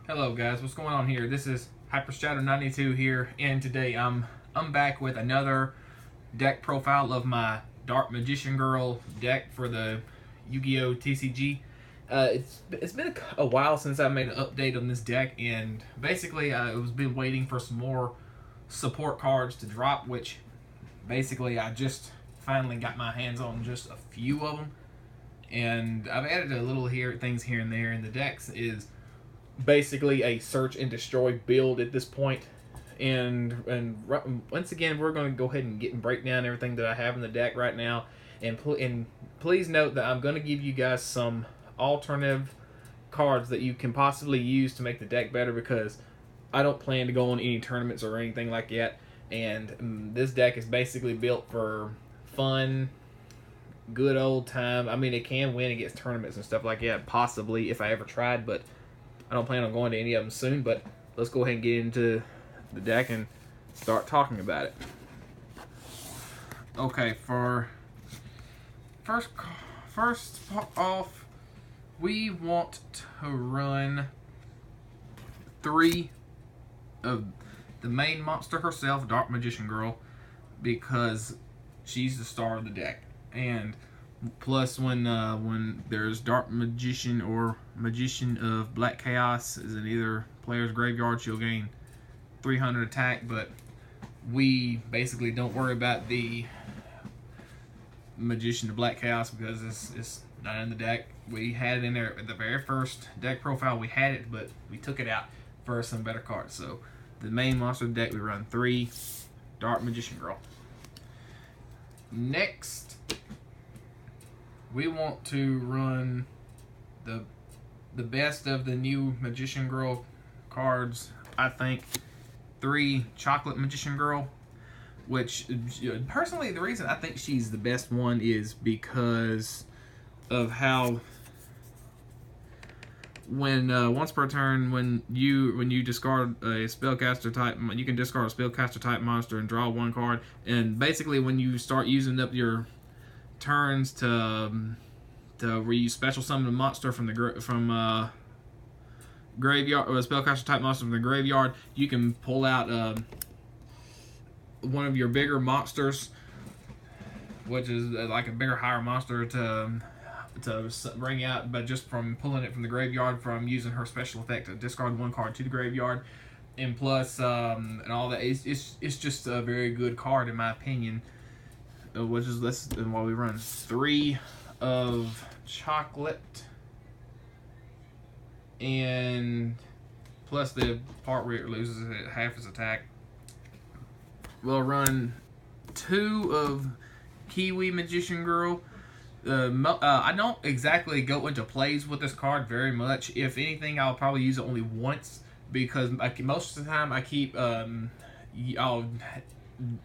Hello guys, what's going on here? This is Hypershadow92 here, and today I'm back with another deck profile of my Dark Magician Girl deck for the Yu-Gi-Oh! TCG. It's been a while since I made an update on this deck, and basically I was been waiting for some more support cards to drop, which basically I just finally got my hands on just a few of them, and I've added a little things here and there, and the deck is basically a search and destroy build at this point. And once again, we're going to go ahead and break down everything that I have in the deck right now. And please note that I'm going to give you guys some alternative cards that you can possibly use to make the deck better, because I don't plan to go on any tournaments or anything like that. And this deck is basically built for fun, good old time. I mean, it can win against tournaments and stuff like that, possibly, if I ever tried, but I don't plan on going to any of them soon. But let's go ahead and get into the deck and start talking about it. Okay, for first off, we want to run 3 of the main monster herself, Dark Magician Girl, because she's the star of the deck. And plus, when there's Dark Magician or Magician of Black Chaos is in either player's graveyard, she'll gain 300 attack. But we basically don't worry about the Magician of Black Chaos because it's not in the deck. We had it in there at the very first deck profile. We had it, but we took it out for some better cards. So the main monster of the deck, we run 3 Dark Magician Girl. Next, we want to run the best of the new Magician Girl cards. I think 3 Chocolate Magician Girl, which personally the reason I think she's the best one is because of how when once per turn when you discard a spellcaster type, you can discard a spellcaster type monster and draw 1 card. And basically when you start using up your turns to where you special summon a monster from the graveyard, or a spellcaster type monster from the graveyard, you can pull out one of your bigger monsters, which is like a bigger, higher monster to bring out, but just from pulling it from the graveyard, from using her special effect to discard 1 card to the graveyard. And plus and all that, it's just a very good card in my opinion. Which is less than while we run 3 of chocolate, and plus the part where it loses half its attack. We'll run 2 of Kiwi Magician Girl. I don't exactly go into plays with this card very much. If anything, I'll probably use it only once, because most of the time I keep I'll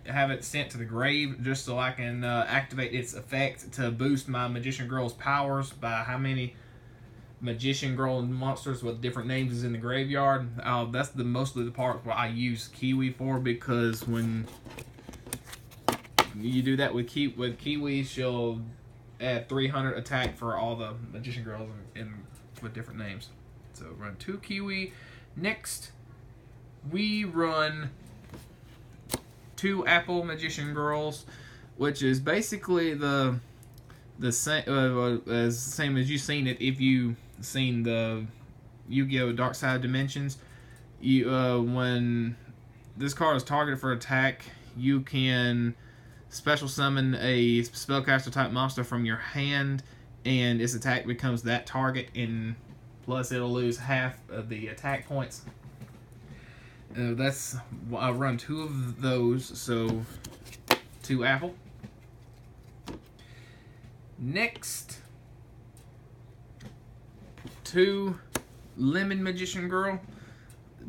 have it sent to the grave just so I can activate its effect to boost my Magician Girl's powers by how many Magician Girl monsters with different names is in the graveyard. That's mostly the part where I use Kiwi for, because when you do that with Kiwi, she'll add 300 attack for all the Magician Girls with different names. So run 2 Kiwi. Next, we run 2 Apple Magician Girls, which is basically the same as you've seen it if you seen the Yu-Gi-Oh! Dark Side of Dimensions. When this card is targeted for attack, you can special summon a spellcaster type monster from your hand, and its attack becomes that target, and plus it'll lose half of the attack points. I run 2 of those, so 2 Apple. Next, 2 Lemon Magician Girl.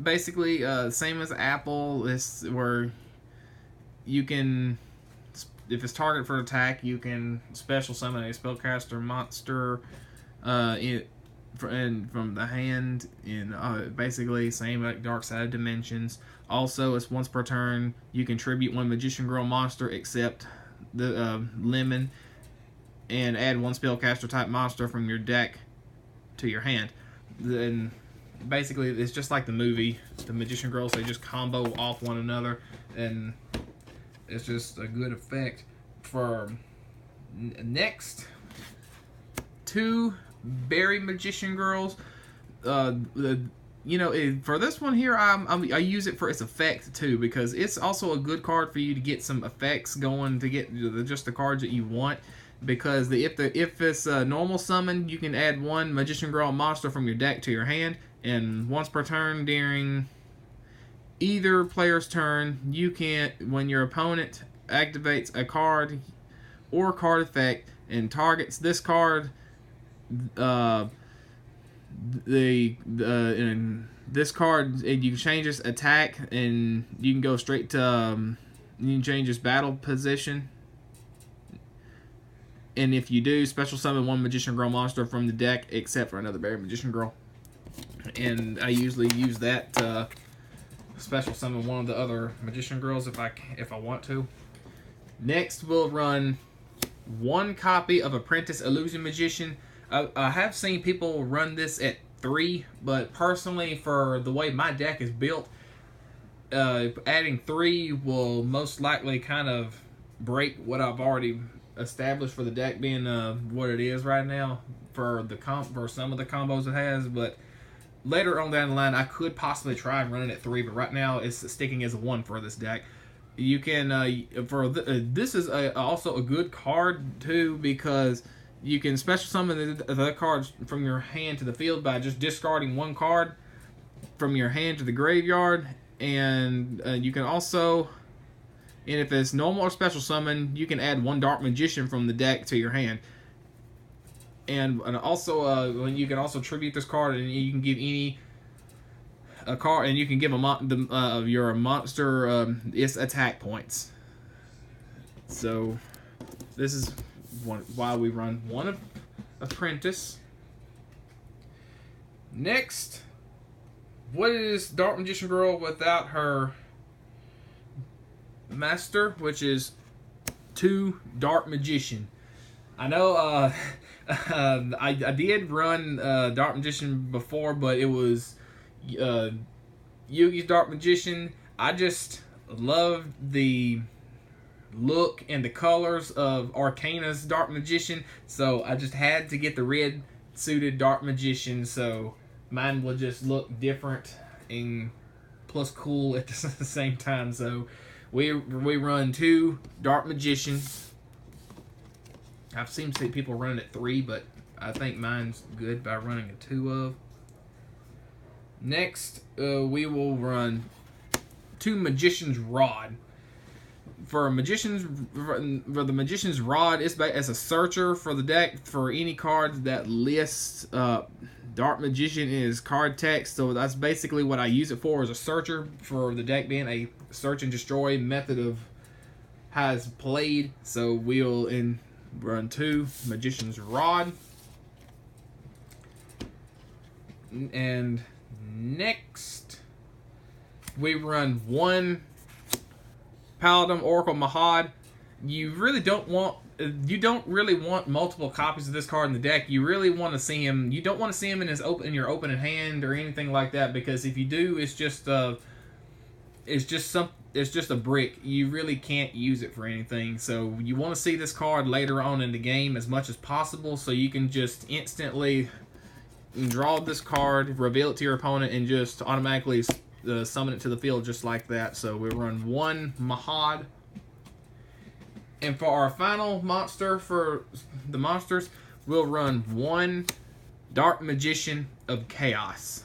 Basically, same as Apple. This where you can, if it's targeted for attack, you can special summon a spellcaster monster from the hand, and basically same like Dark Side of Dimensions. Also, it's once per turn you can tribute 1 Magician Girl monster except the Lemon, and add 1 spellcaster type monster from your deck to your hand. Then basically it's just like the movie, the Magician Girls. They just combo off one another, and it's just a good effect. For next, 2 Berry Magician Girls. For this one here, I use it for its effect too, because it's also a good card for you to get some effects going, to get just the cards that you want. Because if it's a normal summon, you can add 1 Magician Girl monster from your deck to your hand, and once per turn during either player's turn, you can, when your opponent activates a card or card effect and targets this card, and this card, and you can change its attack, and you can go straight to you can change its battle position. And if you do, special summon 1 Magician Girl monster from the deck, except for another Berry Magician Girl. And I usually use that to special summon one of the other Magician Girls if I want to. Next, we'll run 1 copy of Apprentice Illusion Magician. I have seen people run this at 3, but personally, for the way my deck is built, adding 3 will most likely kind of break what I've already established for the deck being what it is right now for some of the combos it has. But later on down the line, I could possibly try and run it at 3, but right now it's sticking as a 1 for this deck. You can this is also a good card too, because you can special summon the cards from your hand to the field by just discarding 1 card from your hand to the graveyard, and you can also, and if it's normal or special summon, you can add 1 Dark Magician from the deck to your hand. And also, you can also tribute this card, and you can give a card, and you can give your monster its attack points. So this is why we run 1 Apprentice. Next, what is Dark Magician Girl without her master, which is 2 Dark Magician? I know I did run Dark Magician before, but it was Yugi's Dark Magician. I just loved the look and the colors of Arcana's Dark Magician, so I just had to get the red suited Dark Magician, so mine will just look different and plus cool at the same time. So we run 2 Dark Magicians. I've seen people running at 3, but I think mine's good by running a 2 of. Next, we will run 2 Magician's Rod. For the Magician's Rod, it's as a searcher for the deck for any cards that lists Dark Magician in his card text. So that's basically what I use it for, as a searcher for the deck being a search and destroy method of how it's played. So we'll run 2 Magician's Rod. And next, we run 1 Paladin Oracle Mahad. You don't really want multiple copies of this card in the deck. You really want to see him. You don't want to see him in your opening hand or anything like that, because if you do, it's just a brick. You really can't use it for anything. So you want to see this card later on in the game as much as possible, so you can just instantly draw this card, reveal it to your opponent, and just automatically summon it to the field just like that. So we run 1 Mahad. And for our final monster for the monsters, we'll run 1 Dark Magician of Chaos.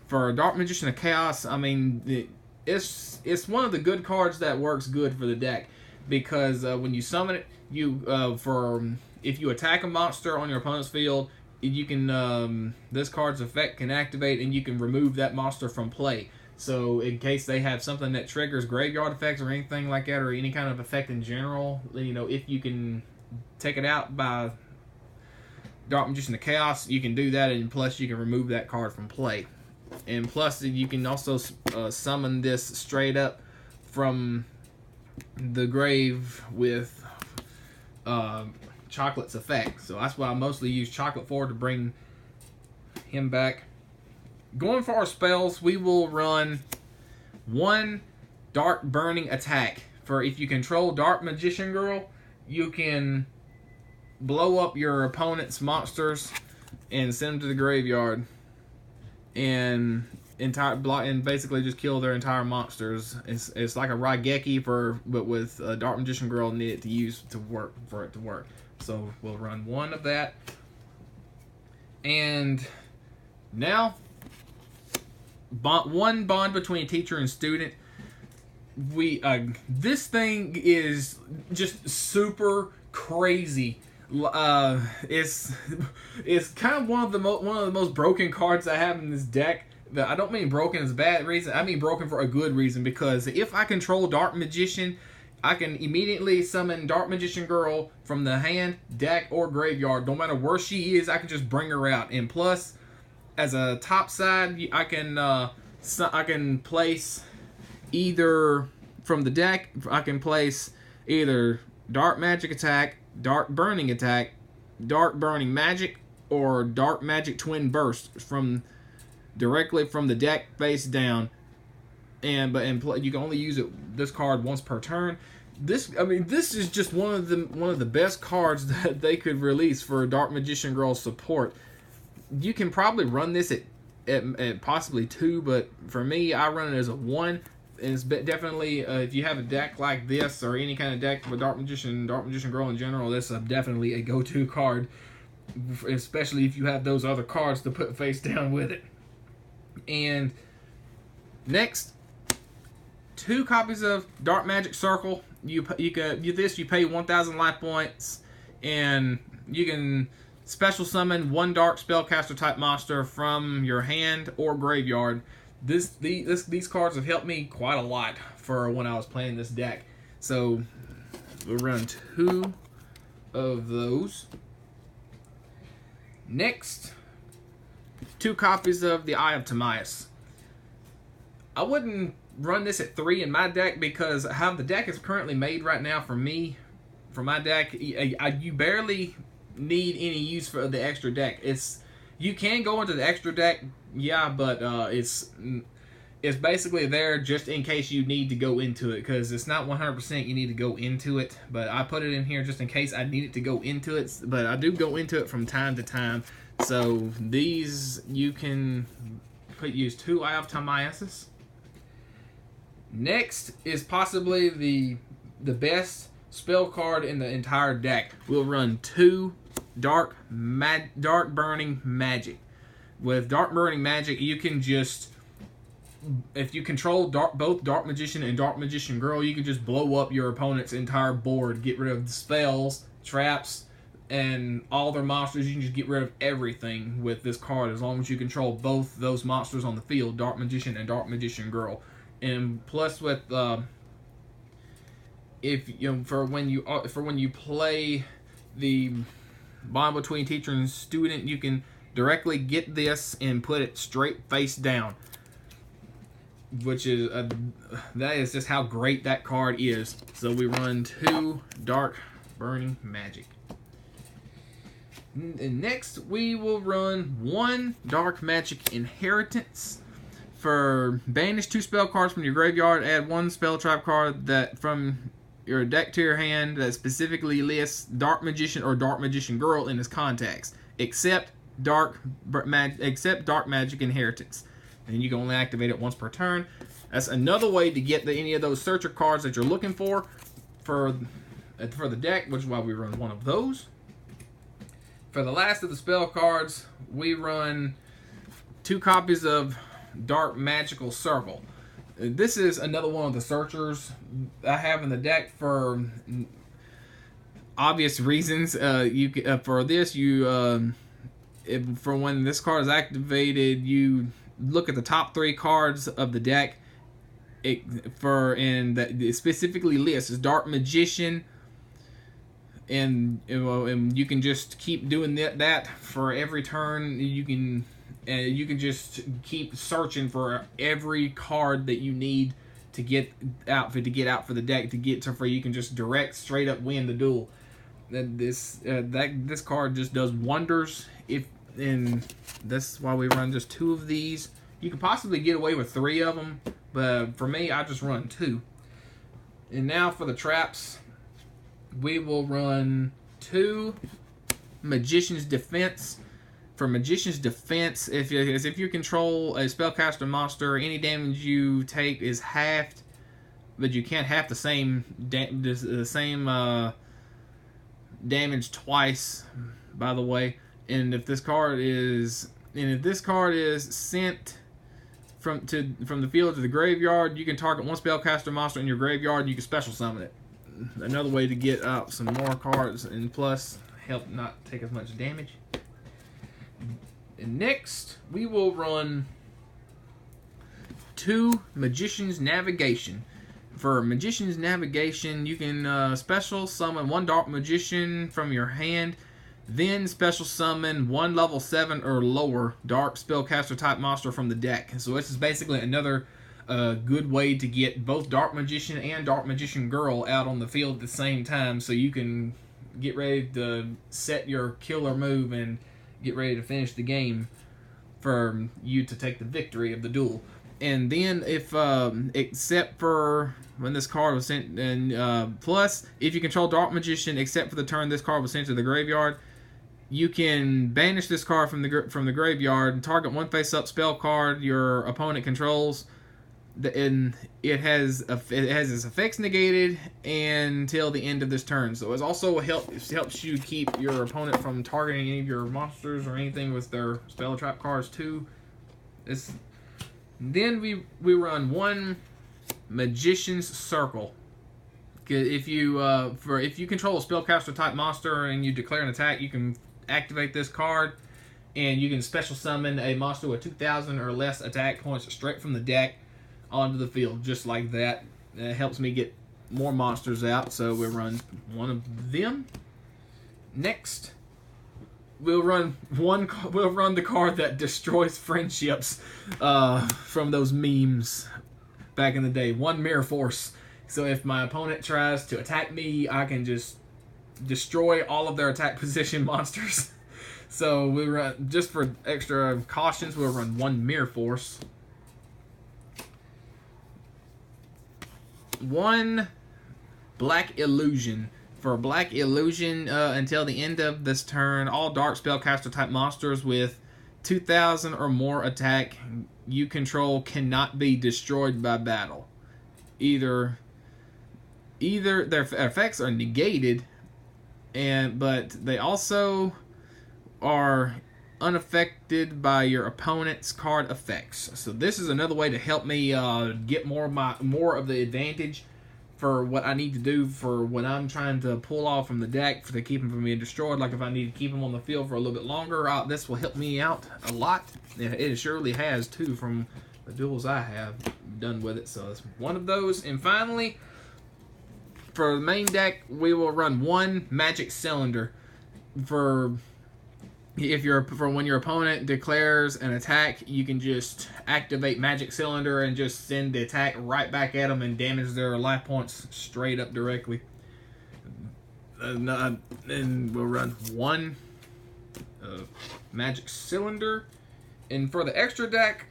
For Dark Magician of Chaos, I mean, it's one of the good cards that works good for the deck, because when you summon it, if you attack a monster on your opponent's field, you can this card's effect can activate, and you can remove that monster from play. So in case they have something that triggers graveyard effects or anything like that, or any kind of effect in general, if you can take it out by Dark Magician of Chaos, you can do that, and plus you can remove that card from play. And plus you can also summon this straight up from the grave with Chocolate's effect. So that's what I mostly use Chocolate for, to bring him back going for our spells, we will run 1 Dark Burning attack. For if you control Dark Magician Girl, you can blow up your opponent's monsters and send them to the graveyard and basically just kill their entire monsters. It's like a Raigeki but with Dark Magician Girl needed to use to work for it to work. So we'll run 1 of that. And now, 1 bond between teacher and student. This thing is just super crazy. It's kind of one of the most broken cards I have in this deck. But I don't mean broken as a bad reason. I mean broken for a good reason, because if I control Dark Magician, I can immediately summon Dark Magician Girl from the hand, deck, or graveyard. No matter where she is, I can just bring her out. And plus, as a top side, I can place either from the deck. I can place either Dark Magic Attack, Dark Burning Attack, Dark Burning Magic, or Dark Magic Twin Burst directly from the deck face down. You can only use this card once per turn. This is just one of the best cards that they could release for Dark Magician Girl support. You can probably run this at possibly 2, but for me, I run it as a 1. And it's definitely, if you have a deck like this, or any kind of deck with Dark Magician Girl in general, this is definitely a go-to card, especially if you have those other cards to put face down with it. And next, 2 copies of Dark Magic Circle. You pay 1,000 life points, and you can special summon 1 Dark Spellcaster type monster from your hand or graveyard. These cards have helped me quite a lot for when I was playing this deck. So we'll run 2 of those. Next, 2 copies of the Eye of Timaeus. I wouldn't run this at 3 in my deck, because how the deck is currently made right now for me, for my deck, you barely need any use for the extra deck. You can go into the extra deck, yeah, but it's basically there just in case you need to go into it, because it's not 100% you need to go into it. But I put it in here just in case I needed to go into it. But I do go into it from time to time. So these you can use 2 Eye of Timaeus. Next is possibly the best spell card in the entire deck. We'll run 2 Dark Burning Magic. With Dark Burning Magic, you can just, if you control both Dark Magician and Dark Magician Girl, you can just blow up your opponent's entire board, get rid of the spells, traps, and all their monsters. You can just get rid of everything with this card as long as you control both those monsters on the field, Dark Magician and Dark Magician Girl. And plus, with for when you play the bond between teacher and student, you can directly get this and put it straight face down, which is that is just how great that card is. So we run 2 Dark Burning Magic. And next, we will run 1 Dark Magic Inheritance. For banish 2 spell cards from your graveyard, add 1 spell trap card that from your deck to your hand that specifically lists Dark Magician or Dark Magician Girl in its context, except Dark Magic Inheritance. And you can only activate it once per turn. That's another way to get any of those searcher cards that you're looking for the deck, which is why we run 1 of those. For the last of the spell cards, we run 2 copies of Dark Magical Circle. This is another one of the searchers I have in the deck for obvious reasons. For when this card is activated, you look at the top 3 cards of the deck. It specifically lists Dark Magician, and you can just keep doing that for every turn. You can just keep searching for every card that you need to get out for the deck for you can just direct straight up win the duel. This card just does wonders. And that's why we run just 2 of these You could possibly get away with 3 of them, but for me, I just run 2. And now for the traps, we will run 2 Magician's Defense. For Magician's Defense, if you control a spellcaster monster, any damage you take is halved, but you can't have the same damage twice, by the way. And if this card is sent from the field to the graveyard, you can target 1 spellcaster monster in your graveyard and you can special summon it. Another way to get out some more cards and plus help not take as much damage. And next, we will run 2 Magician's Navigation. For Magician's Navigation, you can special summon 1 Dark Magician from your hand, then special summon 1 level 7 or lower Dark Spellcaster type monster from the deck. So this is basically another good way to get both Dark Magician and Dark Magician Girl out on the field at the same time, so you can get ready to set your killer move and get ready to finish the game for you to take the victory of the duel. And then if except for when this card was sent, and plus if you control Dark Magician except for the turn this card was sent to the graveyard, you can banish this card from the graveyard and target 1 face-up spell card your opponent controls. And it has its effects negated until the end of this turn. So it also helps you keep your opponent from targeting any of your monsters or anything with their spell trap cards too. Then we run 1 Magician's Circle. If you control a spellcaster type monster and you declare an attack, you can activate this card and you can special summon a monster with 2,000 or less attack points straight from the deck onto the field, just like that. It helps me get more monsters out, so we'll run 1 of them. Next, we'll run the card that destroys friendships from those memes back in the day. 1 Mirror Force. So if my opponent tries to attack me, I can just destroy all of their attack position monsters. So we run, just for extra cautions, we'll run 1 Mirror Force. 1 Black Illusion. For Black Illusion, until the end of this turn, all Dark Spellcaster type monsters with 2,000 or more attack you control cannot be destroyed by battle. Either their effects are negated, but they also are unaffected by your opponent's card effects. So this is another way to help me get more of the advantage for what I need to do for when I'm trying to pull off from the deck to keep them from being destroyed. Like if I need to keep them on the field for a little bit longer, this will help me out a lot. It surely has too from the duels I have done with it. So it's 1 of those. And finally, for the main deck, we will run 1 Magic Cylinder. For when your opponent declares an attack, you can just activate Magic Cylinder and just send the attack right back at them and damage their life points straight up directly. And we'll run 1 Magic Cylinder. And for the extra deck,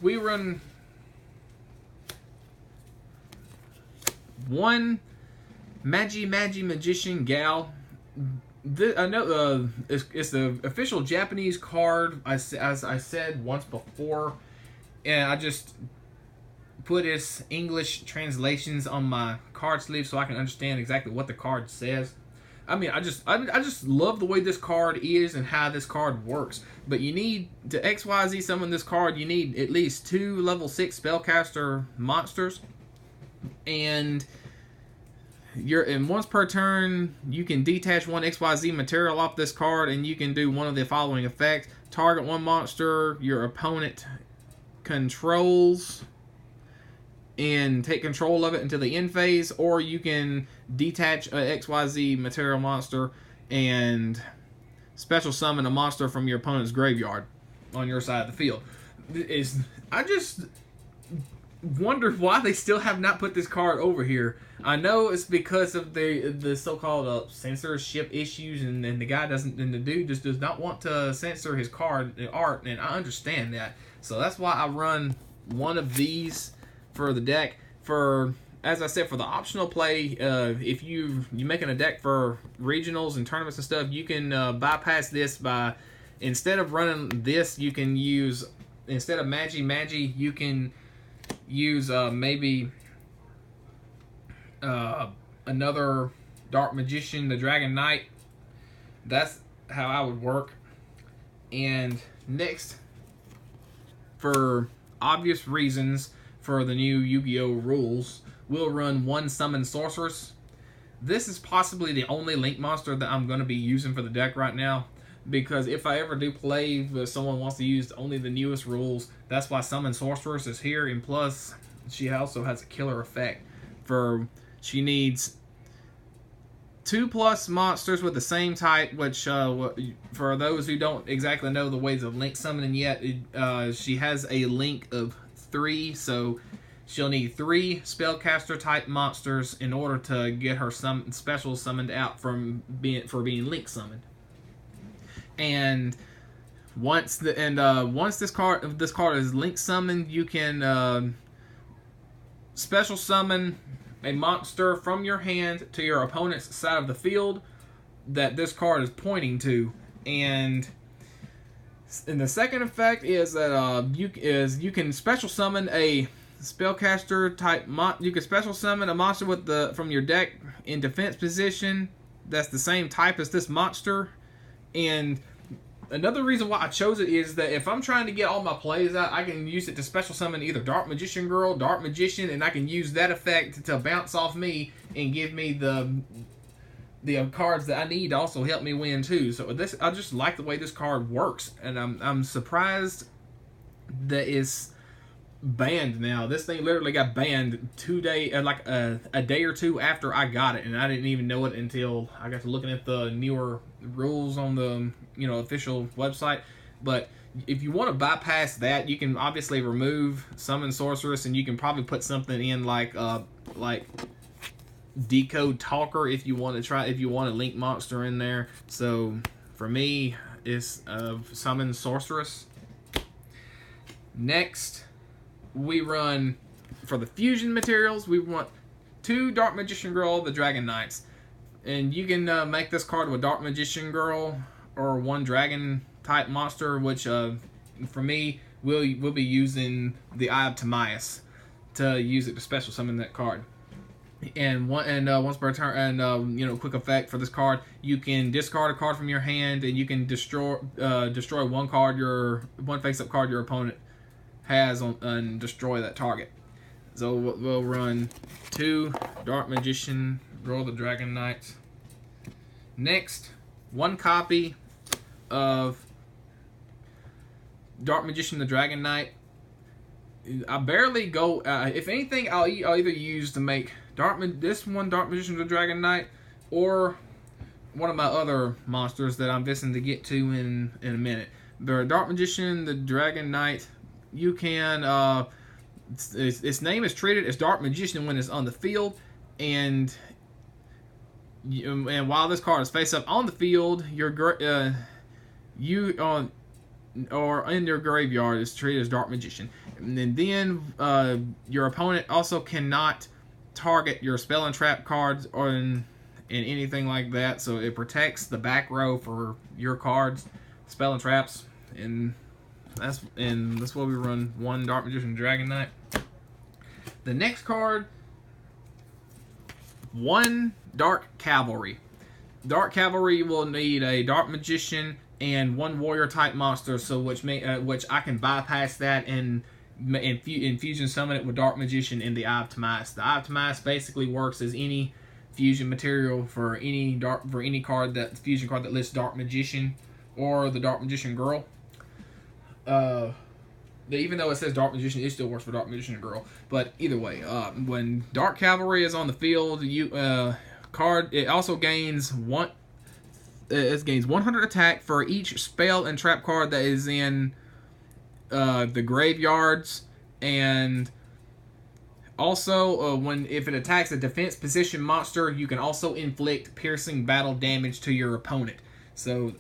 we run 1 Magician Gal. I know it's the official Japanese card, as I said once before, and I just put its English translations on my card sleeve so I can understand exactly what the card says. I mean, I just love the way this card is and how this card works. But you need to XYZ summon this card. You need at least 2 level 6 spellcaster monsters, and once per turn, you can detach 1 XYZ material off this card, and you can do one of the following effects: target 1 monster your opponent controls and take control of it until the end phase, or you can detach a XYZ material monster and special summon a monster from your opponent's graveyard on your side of the field. wondered why they still have not put this card over here. I know it's because of the so-called censorship issues, and the guy doesn't, and the dude just does not want to censor his card art, and I understand that. So that's why I run one of these for the deck. For, as I said, for the optional play, if you're making a deck for regionals and tournaments and stuff, you can bypass this by, instead of running this, you can use, instead of Magi, you can use maybe another Dark Magician, the Dragon Knight. That's how I would work. And next, for obvious reasons for the new Yu-Gi-Oh rules, we'll run one Summon Sorceress. This is possibly the only Link monster that I'm going to be using for the deck right now, because if I ever do play with someone wants to use only the newest rules, that's why Summon Sorceress is here. And plus, she also has a killer effect. She needs 2+ monsters with the same type, which for those who don't exactly know the ways of Link summoning yet, she has a Link of 3, so she'll need 3 spellcaster type monsters in order to get her special summoned out for being Link summoned. And once this card is Link summoned, you can special summon a monster from your hand to your opponent's side of the field that this card is pointing to. And the second effect is that you can special summon a spellcaster type you can special summon a monster from your deck in defense position that's the same type as this monster. And another reason why I chose it is that if I'm trying to get all my plays out, I can use it to special summon either Dark Magician Girl, Dark Magician, and I can use that effect to bounce off me and give me the cards that I need to also help me win too. So I just like the way this card works, and I'm surprised that it's banned now. This thing literally got banned a day or two after I got it, and I didn't even know it until I got to looking at the newer rules on the official website. But if you want to bypass that, you can obviously remove Summon Sorceress, and you can probably put something in like Decode Talker if you want a Link monster in there. So for me, it's Summon Sorceress. Next, we run, for the fusion materials, we want 2 Dark Magician Girl, the Dragon Knights. And you can make this card with Dark Magician Girl or 1 Dragon type monster, which for me, we'll be using the Eye of Timaeus to use it to special summon that card. And once per turn, and quick effect for this card, you can discard a card from your hand, and you can destroy one face-up card your opponent has and destroy that target. So we'll run 2 Dark Magician Girl, the Dragon Knights. Next, 1 copy of Dark Magician, the Dragon Knight. I barely go. If anything, I'll either use to make Dark Magician, the Dragon Knight, or one of my other monsters that I'm fixing to get to in a minute. The Dark Magician, the Dragon Knight, you can. Its name is treated as Dark Magician when it's on the field, and while this card is face up on the field, or in your graveyard is treated as Dark Magician. And then your opponent also cannot target your spell and trap cards or in anything like that. So it protects the back row for your cards, spell and traps, and that's why we run 1 Dark Magician Dragon Knight. The next card, 1 Dark Cavalry. Dark Cavalry will need a Dark Magician and 1 warrior type monster, so which I can bypass that and fusion summon it with Dark Magician and the Eye of Timaeus. The Eye of Timaeus basically works as any fusion material for any fusion card that lists Dark Magician or the Dark Magician Girl. Even though it says Dark Magician, it still works for Dark Magician Girl. But either way, when Dark Cavalry is on the field, it also gains 100 attack for each spell and trap card that is in the graveyards and Also, if it attacks a defense position monster, you can also inflict piercing battle damage to your opponent. So,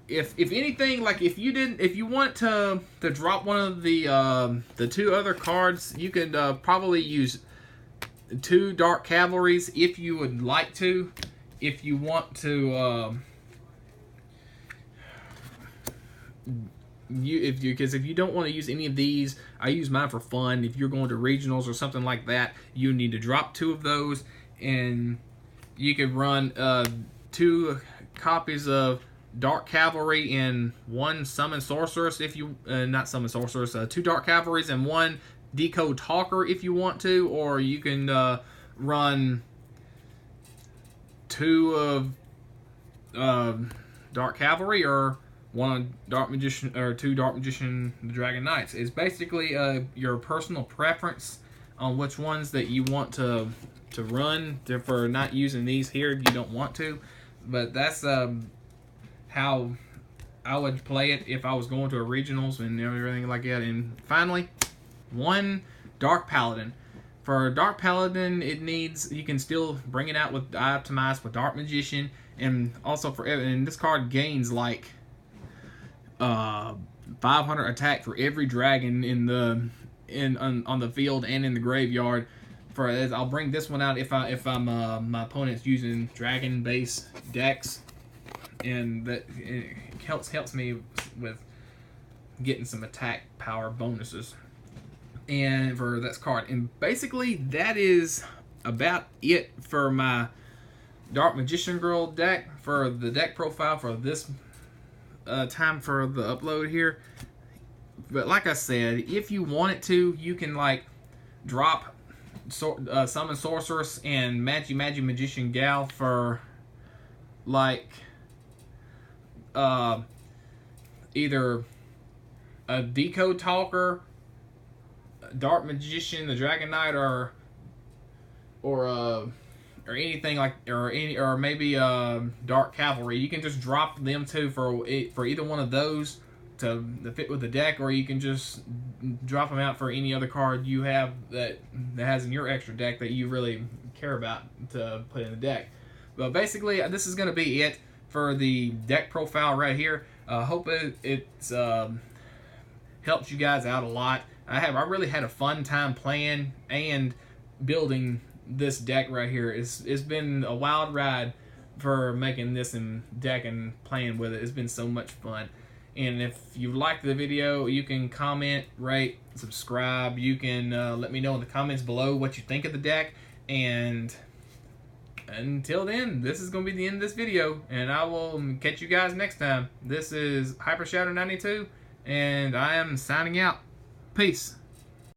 if anything, like if you want to drop one of the two other cards, you could probably use 2 Dark Cavalries if you would like to. If you want to, because if you don't want to use any of these, I use mine for fun. If you're going to regionals or something like that, you need to drop 2 of those, and you could run 2 copies of Dark Cavalry and 1 Summon Sorceress if you not Summon Sorceress, 2 Dark Cavalries and 1 Decode Talker if you want to, or you can run 2 of Dark Cavalry or 1 Dark Magician or 2 Dark Magician the Dragon Knights. It's basically your personal preference on which ones that you want to run. For not using these here, you don't want to, but that's how I would play it if I was going to a regionals and everything like that. And finally, 1 Dark Paladin. For Dark Paladin, you can still bring it out with Timaeus with Dark Magician, and also and this card gains like 500 attack for every dragon on the field and in the graveyard. I'll bring this one out if I'm my opponent's using dragon base decks, and that it helps me with getting some attack power bonuses. And for this card, and basically that is about it for my Dark Magician Girl deck, for the deck profile for this time for the upload here. But like I said, if you wanted to, you can like drop Summon Sorceress and Magi Magician Gal for like either a Decode Talker, Dark Magician, the Dragon Knight, or anything like, or maybe Dark Cavalry. You can just drop them two for either one of those to fit with the deck, or you can just drop them out for any other card you have that has in your extra deck that you really care about to put in the deck. But basically, this is going to be it for the deck profile right here. Hope it's helps you guys out a lot. I really had a fun time playing and building this deck right here. It's been a wild ride for making this deck and playing with it. It's been so much fun. And if you liked the video, you can comment, rate, subscribe. You can let me know in the comments below what you think of the deck. And until then, this is going to be the end of this video, and I will catch you guys next time. This is Hyper Shadow 92, and I am signing out. Peace.